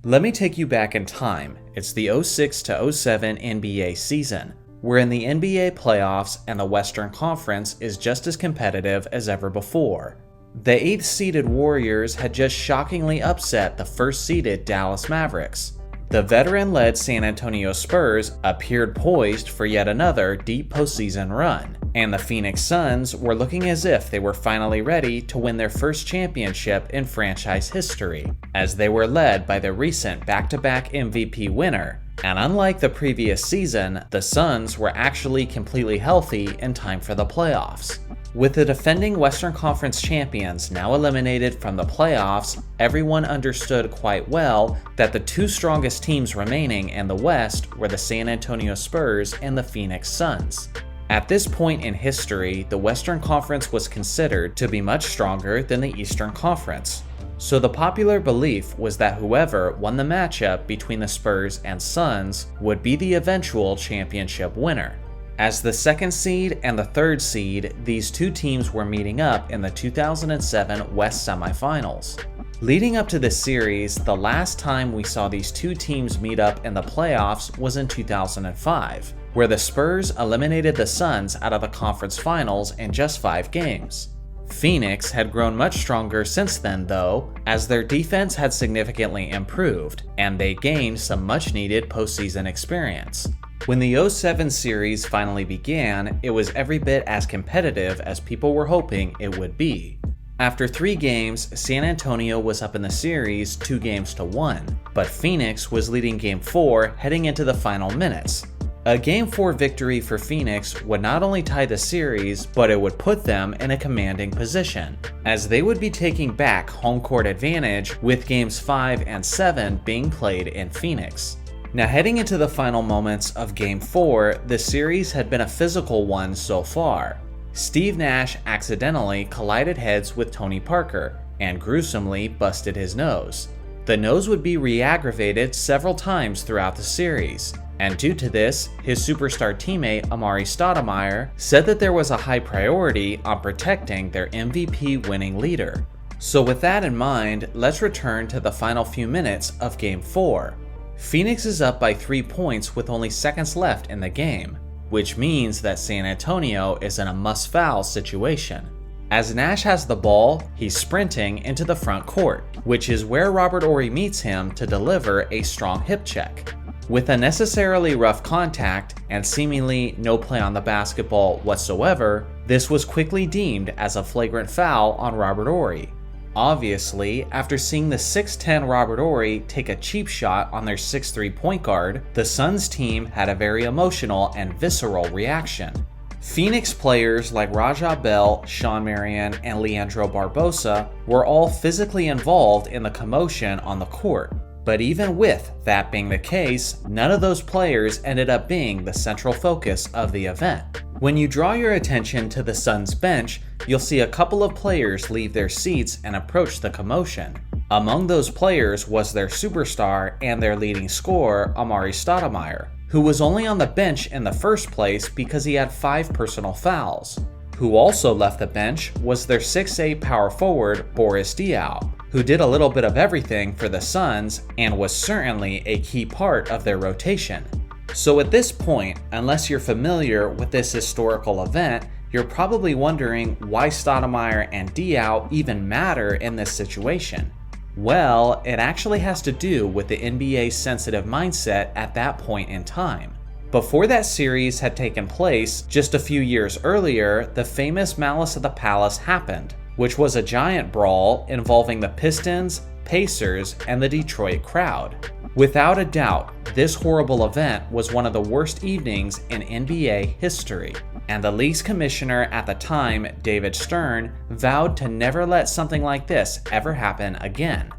Let me take you back in time. It's the 06 to 07 NBA season. We're in the NBA playoffs and the Western Conference is just as competitive as ever before. The 8th seeded Warriors had just shockingly upset the 1st seeded Dallas Mavericks. The veteran-led San Antonio Spurs appeared poised for yet another deep postseason run, and the Phoenix Suns were looking as if they were finally ready to win their first championship in franchise history, as they were led by the recent back-to-back MVP winner. And unlike the previous season, the Suns were actually completely healthy in time for the playoffs. With the defending Western Conference champions now eliminated from the playoffs, everyone understood quite well that the two strongest teams remaining in the West were the San Antonio Spurs and the Phoenix Suns. At this point in history, the Western Conference was considered to be much stronger than the Eastern Conference. So the popular belief was that whoever won the matchup between the Spurs and Suns would be the eventual championship winner. As the 2nd seed and the 3rd seed, these two teams were meeting up in the 2007 West semifinals. Leading up to this series, the last time we saw these two teams meet up in the playoffs was in 2005, where the Spurs eliminated the Suns out of the conference finals in just 5 games. Phoenix had grown much stronger since then though, as their defense had significantly improved, and they gained some much needed postseason experience. When the 07 series finally began, it was every bit as competitive as people were hoping it would be. After 3 games, San Antonio was up in the series 2-1, but Phoenix was leading Game 4 heading into the final minutes. A Game 4 victory for Phoenix would not only tie the series, but it would put them in a commanding position, as they would be taking back home court advantage with Games 5 and 7 being played in Phoenix. Now heading into the final moments of Game 4, the series had been a physical one so far. Steve Nash accidentally collided heads with Tony Parker and gruesomely busted his nose. The nose would be re-aggravated several times throughout the series, and due to this, his superstar teammate Amari Stoudemire said that there was a high priority on protecting their MVP winning leader. So with that in mind, let's return to the final few minutes of Game 4. Phoenix is up by 3 points with only seconds left in the game, which means that San Antonio is in a must-foul situation. As Nash has the ball, he's sprinting into the front court, which is where Robert Horry meets him to deliver a strong hip check. With unnecessarily rough contact and seemingly no play on the basketball whatsoever, this was quickly deemed as a flagrant foul on Robert Horry. Obviously, after seeing the 6'10 Robert Horry take a cheap shot on their 6'3 point guard, the Suns team had a very emotional and visceral reaction. Phoenix players like Raja Bell, Sean Marion, and Leandro Barbosa were all physically involved in the commotion on the court. But even with that being the case, none of those players ended up being the central focus of the event. When you draw your attention to the Suns bench, you'll see a couple of players leave their seats and approach the commotion. Among those players was their superstar and their leading scorer, Amari Stoudemire, who was only on the bench in the first place because he had 5 personal fouls. Who also left the bench was their 6'8 power forward, Boris Diaw, who did a little bit of everything for the Suns and was certainly a key part of their rotation. So at this point, unless you're familiar with this historical event, you're probably wondering why Stoudemire and Diaw even matter in this situation. Well, it actually has to do with the NBA's sensitive mindset at that point in time. Before that series had taken place, just a few years earlier, the famous Malice at the Palace happened, which was a giant brawl involving the Pistons, Pacers, and the Detroit crowd. Without a doubt, this horrible event was one of the worst evenings in NBA history, and the league's commissioner at the time, David Stern, vowed to never let something like this ever happen again.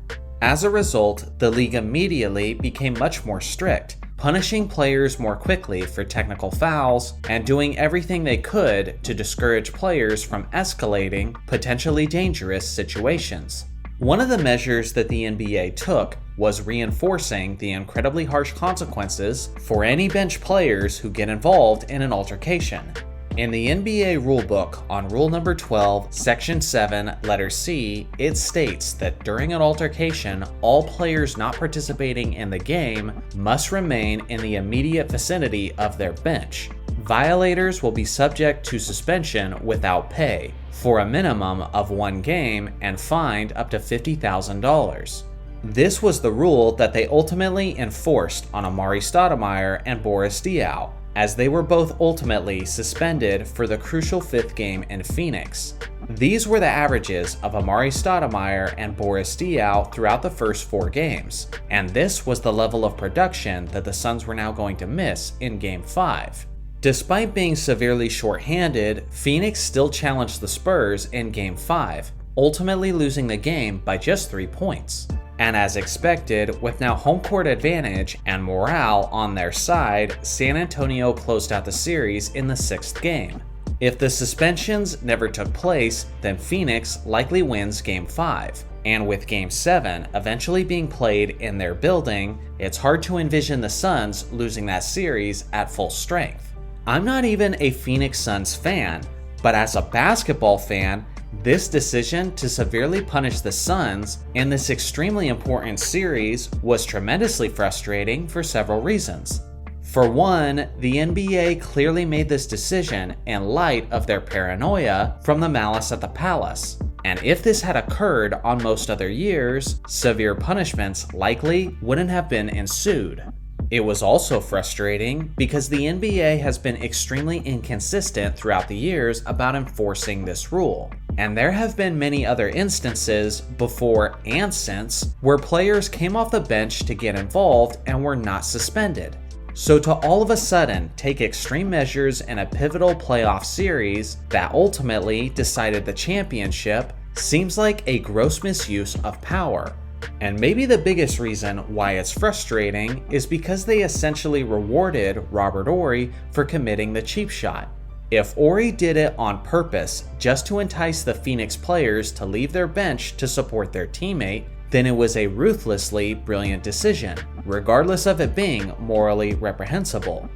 As a result, the league immediately became much more strict, punishing players more quickly for technical fouls and doing everything they could to discourage players from escalating potentially dangerous situations. One of the measures that the NBA took was reinforcing the incredibly harsh consequences for any bench players who get involved in an altercation. In the NBA rulebook on rule number 12, section 7, letter C, it states that during an altercation, all players not participating in the game must remain in the immediate vicinity of their bench. Violators will be subject to suspension without pay for a minimum of 1 game and fined up to $50,000. This was the rule that they ultimately enforced on Amar'e Stoudemire and Boris Diaw, as they were both ultimately suspended for the crucial 5th game in Phoenix. These were the averages of Amar'e Stoudemire and Boris Diaw throughout the first 4 games, and this was the level of production that the Suns were now going to miss in Game 5. Despite being severely short-handed, Phoenix still challenged the Spurs in Game 5, ultimately losing the game by just 3 points. And as expected, with now home court advantage and morale on their side, San Antonio closed out the series in the 6th game. If the suspensions never took place, then Phoenix likely wins Game 5. And with Game 7 eventually being played in their building, it's hard to envision the Suns losing that series at full strength. I'm not even a Phoenix Suns fan, but as a basketball fan, this decision to severely punish the Suns in this extremely important series was tremendously frustrating for several reasons. For one, the NBA clearly made this decision in light of their paranoia from the Malice at the Palace. And if this had occurred on most other years, severe punishments likely wouldn't have been ensued. It was also frustrating because the NBA has been extremely inconsistent throughout the years about enforcing this rule. And there have been many other instances, before and since, where players came off the bench to get involved and were not suspended. So to all of a sudden take extreme measures in a pivotal playoff series that ultimately decided the championship seems like a gross misuse of power. And maybe the biggest reason why it's frustrating is because they essentially rewarded Robert Horry for committing the cheap shot. If Horry did it on purpose just to entice the Phoenix players to leave their bench to support their teammate, then it was a ruthlessly brilliant decision, regardless of it being morally reprehensible.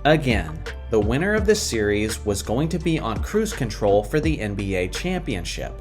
Again, the winner of this series was going to be on cruise control for the NBA championship.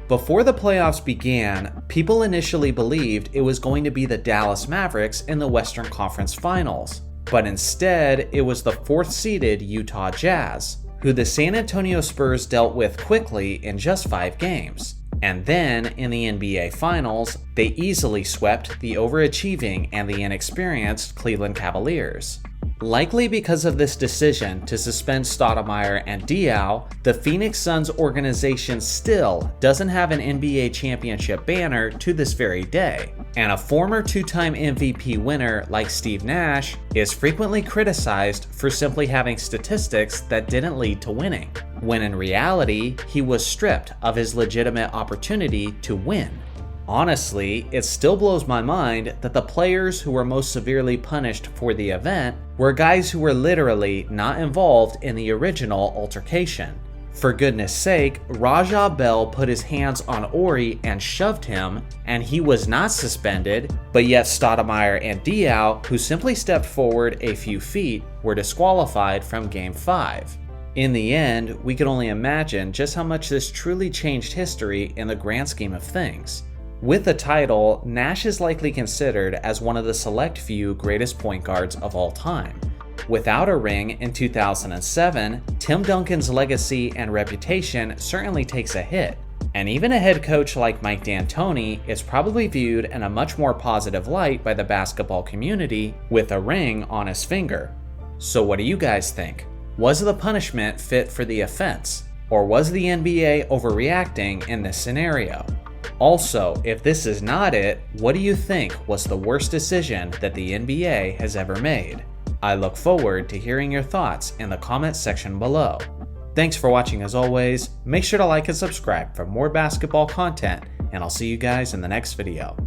Before the playoffs began, people initially believed it was going to be the Dallas Mavericks in the Western Conference Finals, but instead it was the 4th-seeded Utah Jazz, who the San Antonio Spurs dealt with quickly in just 5 games. And then, in the NBA Finals, they easily swept the overachieving and the inexperienced Cleveland Cavaliers. Likely because of this decision to suspend Stoudemire and Diaw, the Phoenix Suns organization still doesn't have an NBA championship banner to this very day, and a former 2-time MVP winner like Steve Nash is frequently criticized for simply having statistics that didn't lead to winning, when in reality, he was stripped of his legitimate opportunity to win. Honestly, it still blows my mind that the players who were most severely punished for the event were guys who were literally not involved in the original altercation. For goodness sake, Raja Bell put his hands on Horry and shoved him, and he was not suspended, but yet Stoudemire and Diaw, who simply stepped forward a few feet, were disqualified from Game 5. In the end, we can only imagine just how much this truly changed history in the grand scheme of things. With the title, Nash is likely considered as one of the select few greatest point guards of all time. Without a ring in 2007, Tim Duncan's legacy and reputation certainly takes a hit, and even a head coach like Mike D'Antoni is probably viewed in a much more positive light by the basketball community with a ring on his finger. So what do you guys think? Was the punishment fit for the offense, or was the NBA overreacting in this scenario? Also, if this is not it, what do you think was the worst decision that the NBA has ever made? I look forward to hearing your thoughts in the comment section below. Thanks for watching as always, make sure to like and subscribe for more basketball content, and I'll see you guys in the next video.